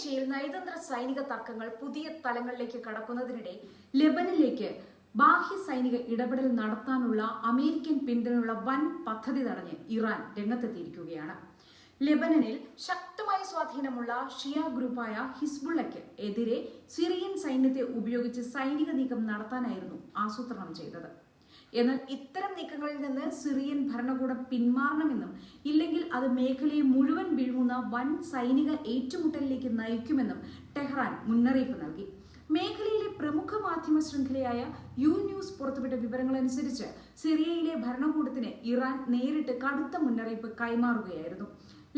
പശ്ചിമേഷ്യയിൽ നയതന്ത്ര സൈനിക തർക്കങ്ങൾ പുതിയ തലങ്ങളിലേക്ക് കടക്കുന്നതിനിടെ ലെബനനിലേക്ക് ബാഹ്യ സൈനിക ഇടപെടൽ നടത്താനുള്ള അമേരിക്കൻ പിന്തുണയുള്ള വൻ പദ്ധതി തടഞ്ഞ് ഇറാൻ രംഗത്തെത്തിയിരിക്കുകയാണ്. ലെബനനിൽ ശക്തമായ സ്വാധീനമുള്ള ഷിയ ഗ്രൂപ്പായ ഹിസ്ബുള്ളയ്ക്ക് എതിരെ സിറിയൻ സൈന്യത്തെ ഉപയോഗിച്ച് സൈനിക നീക്കം നടത്താനായിരുന്നു ആസൂത്രണം ചെയ്തത്. എന്നാൽ ഇത്തരം നീക്കങ്ങളിൽ നിന്ന് സിറിയൻ ഭരണകൂടം പിന്മാറണമെന്നും ഇല്ലെങ്കിൽ അത് മേഖലയെ മുഴുവൻ വിഴുങ്ങുന്ന വൻ സൈനിക ഏറ്റുമുട്ടലിലേക്ക് നയിക്കുമെന്നും ടെഹ്റാൻ മുന്നറിയിപ്പ് നൽകി. മേഖലയിലെ പ്രമുഖ മാധ്യമ ശൃംഖലയായ യു ന്യൂസ് പുറത്തുവിട്ട വിവരങ്ങളനുസരിച്ച് സിറിയയിലെ ഭരണകൂടത്തിന് ഇറാൻ നേരിട്ട് കടുത്ത മുന്നറിയിപ്പ് കൈമാറുകയായിരുന്നു.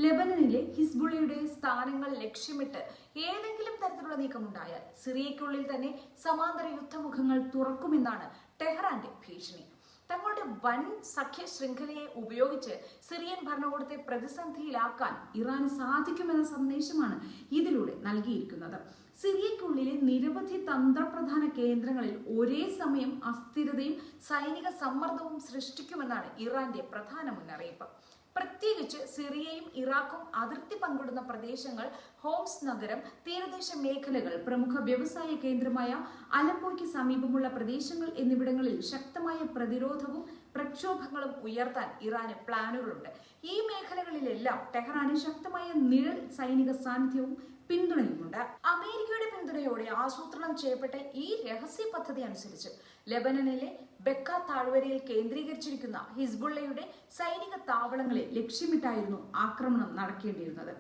ലെബനനിലെ ഹിസ്ബുള്ളയുടെ സ്ഥാനങ്ങൾ ലക്ഷ്യമിട്ട് ഏതെങ്കിലും തരത്തിലുള്ള നീക്കമുണ്ടായാൽ സിറിയയ്ക്കുള്ളിൽ തന്നെ സമാന്തര യുദ്ധമുഖങ്ങൾ തുറക്കുമെന്നാണ് ടെഹ്റാന്റെ ഭീഷണി. തങ്ങളുടെ വൻ സഖ്യ ശൃംഖലയെ ഉപയോഗിച്ച് സിറിയൻ ഭരണകൂടത്തെ പ്രതിസന്ധിയിലാക്കാൻ ഇറാന് സാധിക്കുമെന്ന സന്ദേശമാണ് ഇതിലൂടെ നൽകിയിരിക്കുന്നത്. സിറിയയ്ക്കുള്ളിലെ നിരവധി തന്ത്രപ്രധാന കേന്ദ്രങ്ങളിൽ ഒരേ സമയം അസ്ഥിരതയും സൈനിക സമ്മർദ്ദവും സൃഷ്ടിക്കുമെന്നാണ് ഇറാന്റെ പ്രധാന മുന്നറിയിപ്പ്. പ്രത്യേകിച്ച് സിറിയയും ഇറാഖും അതിർത്തി പങ്കിടുന്ന പ്രദേശങ്ങൾ, ഹോംസ് നഗരം, തീരദേശ മേഖലകൾ, പ്രമുഖ വ്യവസായ കേന്ദ്രമായ അലപ്പോയ്ക്ക് സമീപമുള്ള പ്രദേശങ്ങൾ എന്നിവിടങ്ങളിൽ ശക്തമായ പ്രതിരോധവും പ്രക്ഷോഭങ്ങളും ഉയർത്താൻ ഇറാന് പ്ലാനുകളുണ്ട്. ഈ മേഖലകളിലെല്ലാം ടെഹ്റാന് ശക്തമായ നിഴൽ സൈനിക സാന്നിധ്യവും പിന്തുണയുമുണ്ട്. അമേരിക്കയുടെ പിന്തുണയോടെ ആസൂത്രണം ചെയ്യപ്പെട്ട ഈ രഹസ്യ പദ്ധതി അനുസരിച്ച് ലെബനനിലെ ബെക്ക താഴ്വരയിൽ കേന്ദ്രീകരിച്ചിരിക്കുന്ന ഹിസ്ബുള്ളയുടെ സൈനിക താവളങ്ങളെ ലക്ഷ്യമിട്ടായിരുന്നു ആക്രമണം നടക്കേണ്ടിയിരുന്നത്.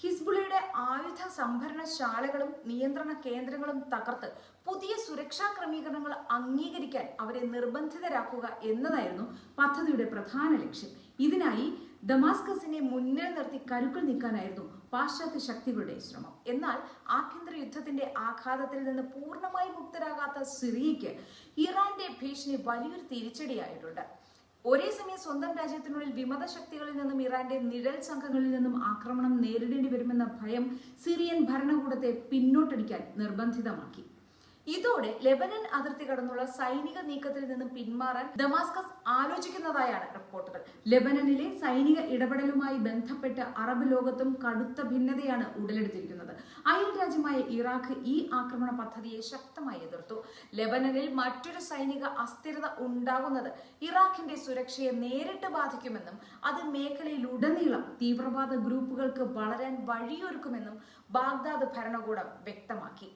ഹിസ്ബുള്ളയുടെ ആയുധ സംഭരണശാലകളും നിയന്ത്രണ കേന്ദ്രങ്ങളും തകർത്ത് പുതിയ സുരക്ഷാ ക്രമീകരണങ്ങൾ അംഗീകരിക്കാൻ അവരെ നിർബന്ധിതരാക്കുക എന്നതായിരുന്നു പദ്ധതിയുടെ പ്രധാന ലക്ഷ്യം. ഇതിനായി ദമാസ്കസിനെ മുന്നിൽ നിർത്തി കരുക്കൾ നീക്കാനായിരുന്നു പാശ്ചാത്യ ശക്തികളുടെ ശ്രമം. എന്നാൽ ആഭ്യന്തര യുദ്ധത്തിന്റെ ആഘാതത്തിൽ നിന്ന് പൂർണ്ണമായി മുക്തരാകാത്ത സിറിയയ്ക്ക് ഇറാന്റെ ഭീഷണി വലിയൊരു തിരിച്ചടിയായിട്ടുണ്ട്. ഒരേ സമയം സ്വന്തം രാജ്യത്തിനുള്ളിൽ വിമത ശക്തികളിൽ നിന്നും ഇറാന്റെ നിഴൽ സംഘങ്ങളിൽ നിന്നും ആക്രമണം നേരിടേണ്ടി വരുമെന്ന ഭയം സിറിയൻ ഭരണകൂടത്തെ പിന്നോട്ടടിക്കാൻ നിർബന്ധിതമാക്കി. ഇതോടെ ലെബനൻ അതിർത്തി കടന്നുള്ള സൈനിക നീക്കത്തിൽ നിന്നും പിന്മാറാൻ ദമാസ്കസ് ആലോചിക്കുന്നതായാണ് റിപ്പോർട്ടുകൾ. ലെബനനിലെ സൈനിക ഇടപെടലുമായി ബന്ധപ്പെട്ട് അറബ് ലോകത്തും കടുത്ത ഭിന്നതയാണ് ഉടലെടുത്തിരിക്കുന്നത്. അയൽ രാജ്യമായ ഇറാഖ് ഈ ആക്രമണ പദ്ധതിയെ ശക്തമായി എതിർത്തു. ലെബനനിൽ മറ്റൊരു സൈനിക അസ്ഥിരത ഉണ്ടാകുന്നത് ഇറാഖിന്റെ സുരക്ഷയെ നേരിട്ട് ബാധിക്കുമെന്നും അത് മേഖലയിലുടനീളം തീവ്രവാദ ഗ്രൂപ്പുകൾക്ക് വളരാൻ വഴിയൊരുക്കുമെന്നും ബാഗ്ദാദ് ഭരണകൂടം വ്യക്തമാക്കി.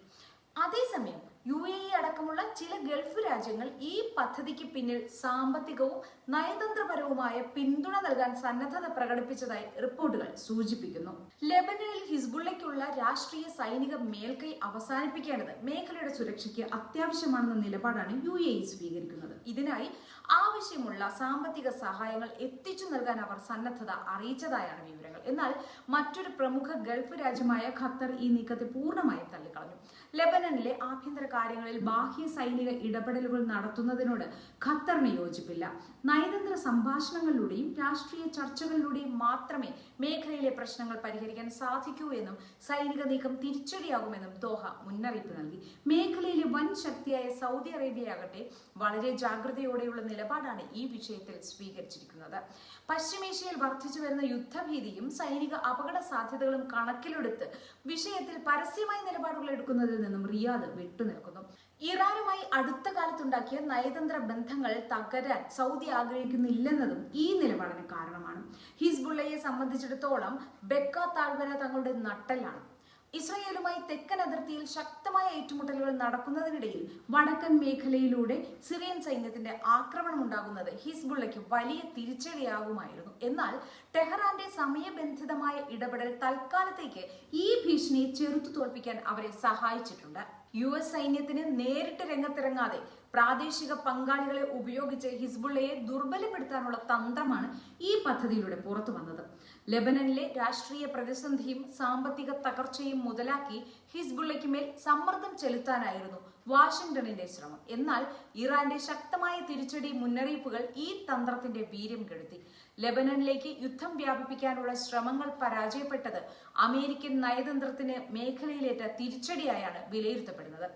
അതേസമയം UAE അടക്കമുള്ള ചില ഗൾഫ് രാജ്യങ്ങൾ ഈ പദ്ധതിക്ക് പിന്നിൽ സാമ്പത്തികവും നയതന്ത്രപരവുമായ പിന്തുണ നൽകാൻ സന്നദ്ധത പ്രകടിപ്പിച്ചതായി റിപ്പോർട്ടുകൾ സൂചിപ്പിക്കുന്നു. ലെബനനിൽ ഹിസ്ബുള്ളയ്ക്കുള്ള രാഷ്ട്രീയ സൈനിക മേൽക്കൈ അവസാനിപ്പിക്കേണ്ടത് മേഖലയുടെ സുരക്ഷയ്ക്ക് അത്യാവശ്യമാണെന്ന നിലപാടാണ് UAE സ്വീകരിക്കുന്നത്. ഇതിനായി ആവശ്യമുള്ള സാമ്പത്തിക സഹായങ്ങൾ എത്തിച്ചു നൽകാൻ അവർ സന്നദ്ധത അറിയിച്ചതായാണ് വിവരങ്ങൾ. എന്നാൽ മറ്റൊരു പ്രമുഖ ഗൾഫ് രാജ്യമായ ഖത്തർ ഈ നീക്കത്തെ പൂർണ്ണമായും തള്ളിക്കളഞ്ഞു. ലെബനനിലെ ആഭ്യന്തര കാര്യങ്ങളിൽ ബാഹ്യ സൈനിക ഇടപെടലുകൾ നടത്തുന്നതിനോട് ഖത്തറിന് യോജിപ്പില്ല. നയതന്ത്ര സംഭാഷണങ്ങളിലൂടെയും രാഷ്ട്രീയ ചർച്ചകളിലൂടെയും മാത്രമേ മേഖലയിലെ പ്രശ്നങ്ങൾ പരിഹരിക്കാൻ സാധിക്കൂ എന്നും സൈനിക നീക്കം തിരിച്ചടിയാകുമെന്നും ദോഹ മുന്നറിയിപ്പ് നൽകി. മേഖലയിലെ വൻ ശക്തിയായ സൗദി അറേബ്യയാകട്ടെ വളരെ ജാഗ്രതയോടെയുള്ള നിലപാടാണ് ഈ വിഷയത്തിൽ സ്വീകരിച്ചിരിക്കുന്നത്. പശ്ചിമേഷ്യയിൽ വർദ്ധിച്ചു വരുന്ന യുദ്ധഭീതിയും സൈനിക അപകട സാധ്യതകളും കണക്കിലെടുത്ത് വിഷയത്തിൽ പരസ്യമായ നിലപാടുകൾ എടുക്കുന്നതിൽ നിന്നും റിയാദ് വിട്ടുനിൽക്കുന്നു. ഇറാനുമായി അടുത്ത കാലത്തുണ്ടാക്കിയ നയതന്ത്ര ബന്ധങ്ങൾ തകരാൻ സൗദി ആഗ്രഹിക്കുന്നില്ലെന്നതും ഈ നിലപാടിന് കാരണമാണ്. ഹിസ്ബുള്ളയെ സംബന്ധിച്ചിടത്തോളം ബെക്ക താഴ്വര തങ്ങളുടെ നട്ടെല്ലാണ്. ഇസ്രയേലുമായി തെക്കൻ അതിർത്തിയിൽ ശക്തമായ ഏറ്റുമുട്ടലുകൾ നടക്കുന്നതിനിടയിൽ വടക്കൻ മേഖലയിലൂടെ സിറിയൻ സൈന്യത്തിന്റെ ആക്രമണം ഉണ്ടാകുന്നത് ഹിസ്ബുള്ളയ്ക്ക് വലിയ തിരിച്ചടിയാകുമായിരുന്നു. എന്നാൽ ടെഹ്റാന്റെ സമയബന്ധിതമായ ഇടപെടൽ തൽക്കാലത്തേക്ക് ഈ ഭീഷണിയെ ചെറുത്തു തോൽപ്പിക്കാൻ അവരെ സഹായിച്ചിട്ടുണ്ട്. US സൈന്യത്തിന് നേരിട്ട് രംഗത്തിറങ്ങാതെ പ്രാദേശിക പങ്കാളികളെ ഉപയോഗിച്ച് ഹിസ്ബുള്ളയെ ദുർബലപ്പെടുത്താനുള്ള തന്ത്രമാണ് ഈ പദ്ധതിയിലൂടെ പുറത്തു വന്നത്. ലെബനനിലെ രാഷ്ട്രീയ പ്രതിസന്ധിയും സാമ്പത്തിക തകർച്ചയും മുതലാക്കി ഹിസ്ബുള്ളയ്ക്ക് മേൽ സമ്മർദ്ദം ചെലുത്താനായിരുന്നു വാഷിംഗ്ടണിന്റെ ശ്രമം. എന്നാൽ ഇറാന്റെ ശക്തമായ തിരിച്ചടി മുന്നറിയിപ്പുകൾ ഈ തന്ത്രത്തിന്റെ വീര്യം കെടുത്തി. ലെബനനിലേക്ക് യുദ്ധം വ്യാപിപ്പിക്കാനുള്ള ശ്രമങ്ങൾ പരാജയപ്പെട്ടത് അമേരിക്കൻ നയതന്ത്രത്തിന് മേഖലയിലേറ്റ തിരിച്ചടിയായാണ് വിലയിരുത്തപ്പെടുന്നത്.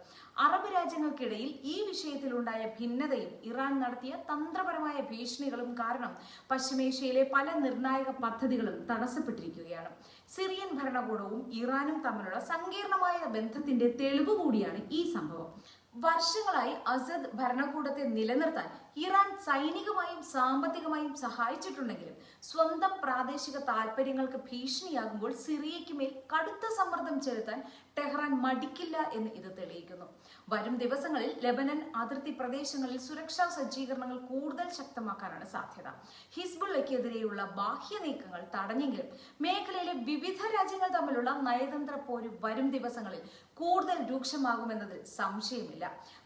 അറബ് രാജ്യങ്ങൾക്കിടയിൽ ഈ വിഷയത്തിലുണ്ടായ ഭിന്നതയും ഇറാൻ നടത്തിയ തന്ത്രപരമായ ഭീഷണികളും കാരണം പശ്ചിമേഷ്യയിലെ പല നിർണായക പദ്ധതികളും തടസ്സപ്പെട്ടിരിക്കുകയാണ്. സിറിയൻ ഭരണകൂടവും ഇറാനും തമ്മിലുള്ള സങ്കീർണമായ ബന്ധത്തിന്റെ തെളിവ് കൂടിയാണ് ഈ സംഭവം. വർഷങ്ങളായി അസദ് ഭരണകൂടത്തെ നിലനിർത്താൻ ഇറാൻ സൈനികമായും സാമ്പത്തികമായും സഹായിച്ചിട്ടുണ്ടെങ്കിലും സ്വന്തം പ്രാദേശിക താൽപര്യങ്ങൾക്ക് ഭീഷണിയാകുമ്പോൾ സിറിയയ്ക്ക് മേൽ കടുത്ത സമ്മർദ്ദം ചെലുത്താൻ ടെഹ്റാൻ മടിക്കില്ല എന്ന് ഇത് തെളിയിക്കുന്നു. വരും ദിവസങ്ങളിൽ ലെബനൻ അതിർത്തി പ്രദേശങ്ങളിൽ സുരക്ഷാ സജ്ജീകരണങ്ങൾ കൂടുതൽ ശക്തമാക്കാനാണ് സാധ്യത. ഹിസ്ബുള്ളയ്ക്കെതിരെയുള്ള ബാഹ്യ നീക്കങ്ങൾ തടഞ്ഞെങ്കിലും മേഖലയിലെ വിവിധ രാജ്യങ്ങൾ തമ്മിലുള്ള നയതന്ത്ര പോര് വരും ദിവസങ്ങളിൽ കൂടുതൽ രൂക്ഷമാകുമെന്നതിൽ സംശയമില്ല.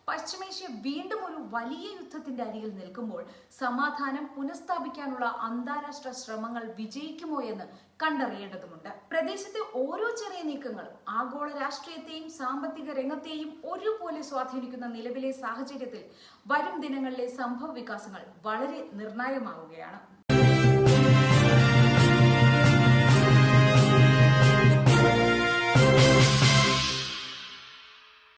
പശ്ചിമേഷ്യ വീണ്ടും ഒരു വലിയ യുദ്ധത്തിന്റെ അരികിൽ നിൽക്കുമ്പോൾ സമാധാനം പുനഃസ്ഥാപിക്കാനുള്ള അന്താരാഷ്ട്ര ശ്രമങ്ങൾ വിജയിക്കുമോ എന്ന് കണ്ടറിയേണ്ടതുണ്ട്. പ്രദേശത്തെ ഓരോ ചെറിയ നീക്കങ്ങളും ആഗോള രാഷ്ട്രീയത്തെയും സാമ്പത്തിക രംഗത്തെയും ഒരുപോലെ സ്വാധീനിക്കുന്ന നിലവിലെ സാഹചര്യത്തിൽ വരും ദിനങ്ങളിലെ സംഭവ വികാസങ്ങൾ വളരെ നിർണായകമാവുകയാണ്.